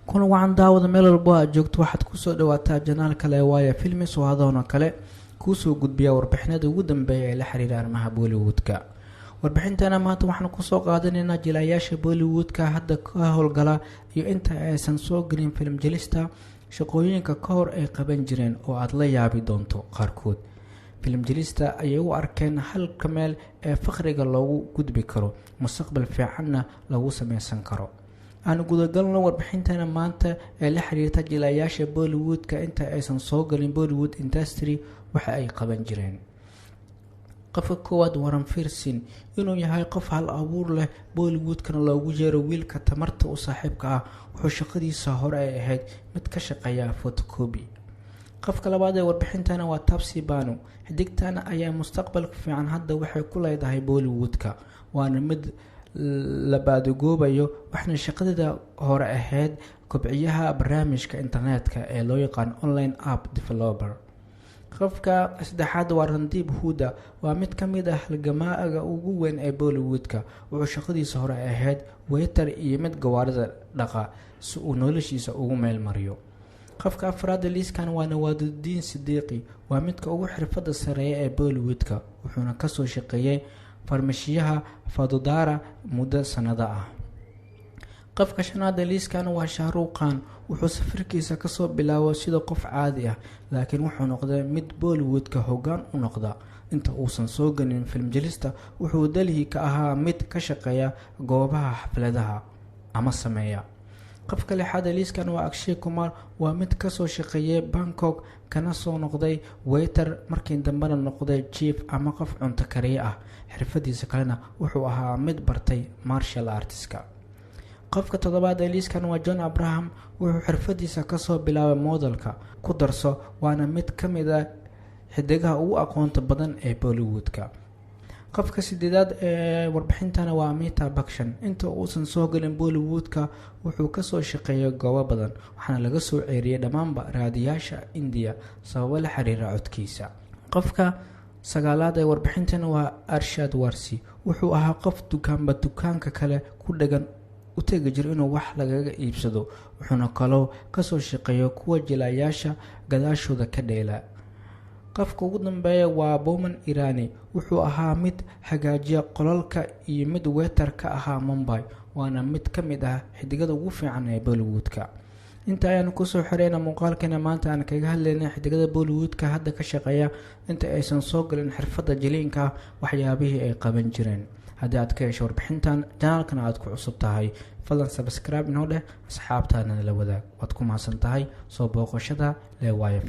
kuna wacan daawada meel walba aad joogto waxaad kusoo dhawaataa janaal kale waaya filmis oo hadoona kale kuusoo gudbiya warbixinada ugu dambeeya ee la xiriira arrimaha Bollywoodka. warbixintana maanta waxaan kusoo qaadanaynaa jilayaasha Bollywoodka hadda ka howlgala iyo inta aysan soo gelin film jelista shaqooyinka ka hor ay qaban jireen oo aad la yaabi doonto qaarkood. film jelista ayay u arkeen halka meel ee faqriga loogu gudbi karo mustaqbal fiicanna lagu sameysan karo. aan gudagalno warbixintana maanta ee la xiriirta jilayaasha Bollywoodka inta aysan soo galin Bollywood industry waxa ay qaban jireen. qofka koowaad waran fiirsin inuu yahay qof hal abuur leh Bollywoodkana loogu jeero wiilka tamarta u saaxiibka ah wuxuu shaqadiisa hore ay ahayd mid ka shaqeeya photocopy. qofka labaad ee warbixintana waa Taapsee Pannu. xidigtana ayaa mustaqbalka fiican hadda waxay ku leedahay Bollywoodka waana mid la baadagoobayo waxna shaqadeeda hore ahayd kobciyaha barnaamijka internetka ee loo yaqaan online app developer. qofka saddexaad waa Randeep Hooda waa mid ka mid ah halgamaaga ugu weyn ee Bollywoodka wuxuu shaqadiisa hore ahayd waiter iyo mid gawaarida dhaqa si uu noloshiisa ugu meel mariyo. qofka afraad liiskan waa Nawazuddin Siddiqui waa midka ugu xirfadda sareeya ee Bollywoodka wuxuuna ka soo shaqeeyay farmashiyaha Vadodara muddo sanado ah. qofka shanaad liiskan waa Shah Rukh Khan wuxuu safarkiisa ka soo bilaabay sida qof caadi ah laakiin wuxuu noqday mid Bollywoodka hoggaan u noqda inta uusan soo galin film jelista wuxuu Delhi ka ahaa mid ka shaqeeya goobaha xafladaha ama sameeya. qofka lixaad liiskan waa Akshay Kumar waa mid ka soo shaqeeyay Bangkok kana soo noqday waiter markii dambena noqday chief ama qof cunto kariye ah xirfadiisa kalena wuxuu ahaa mid bartay martial artska. qofka toddobaad liiskan waa John Abraham wuxuu xirfadiisa ka soo bilaabay modelka ku darso waana mid ka mid ah xidigaha ugu aqoonta badan ee Bollywoodka. qofka sideedaad ee warbixintana waa Amitabh Bachchan inta uusan soo galin Bollywoodka wuxuu ka soo shaqeeyay goobo badan waxaana laga soo ceeriyay dhammaanba raadiyaasha India sababo la xiriira codkiisa. qofka sagaalaad ee warbixintana waa Arshad Warsi wuxuu ahaa qof dukaanka kale ku dhagan u tagi jir inuu wax lagaga iibsado wuxuuna kaloo ka soo shaqeeyay kuwa jilayaasha gadaashooda ka dheela. qofka ugu dambeeya waa Boman Irani wuxuu ahaa mid hagaajiya qolalka iyo mid waiter ka ahaa Mumbai waana mid ka mid ah xidigada ugu fiican ee Bollywoodka. inta ayaan ku soo xireyna muuqaalkeena maanta aan kaga hadlaynay xidigada Bollywoodka hadda ka shaqeeya inta aysan soo galin xirfadda jiliinka waxyaabihii ay qaban jireen. haddii aad ka hesho warbixintan janaalkana aad ku cusub tahay fadlan subscribe inoo dheh asxaabtaana la wadaag waad ku mahadsan tahay soo booqashada leewaayo.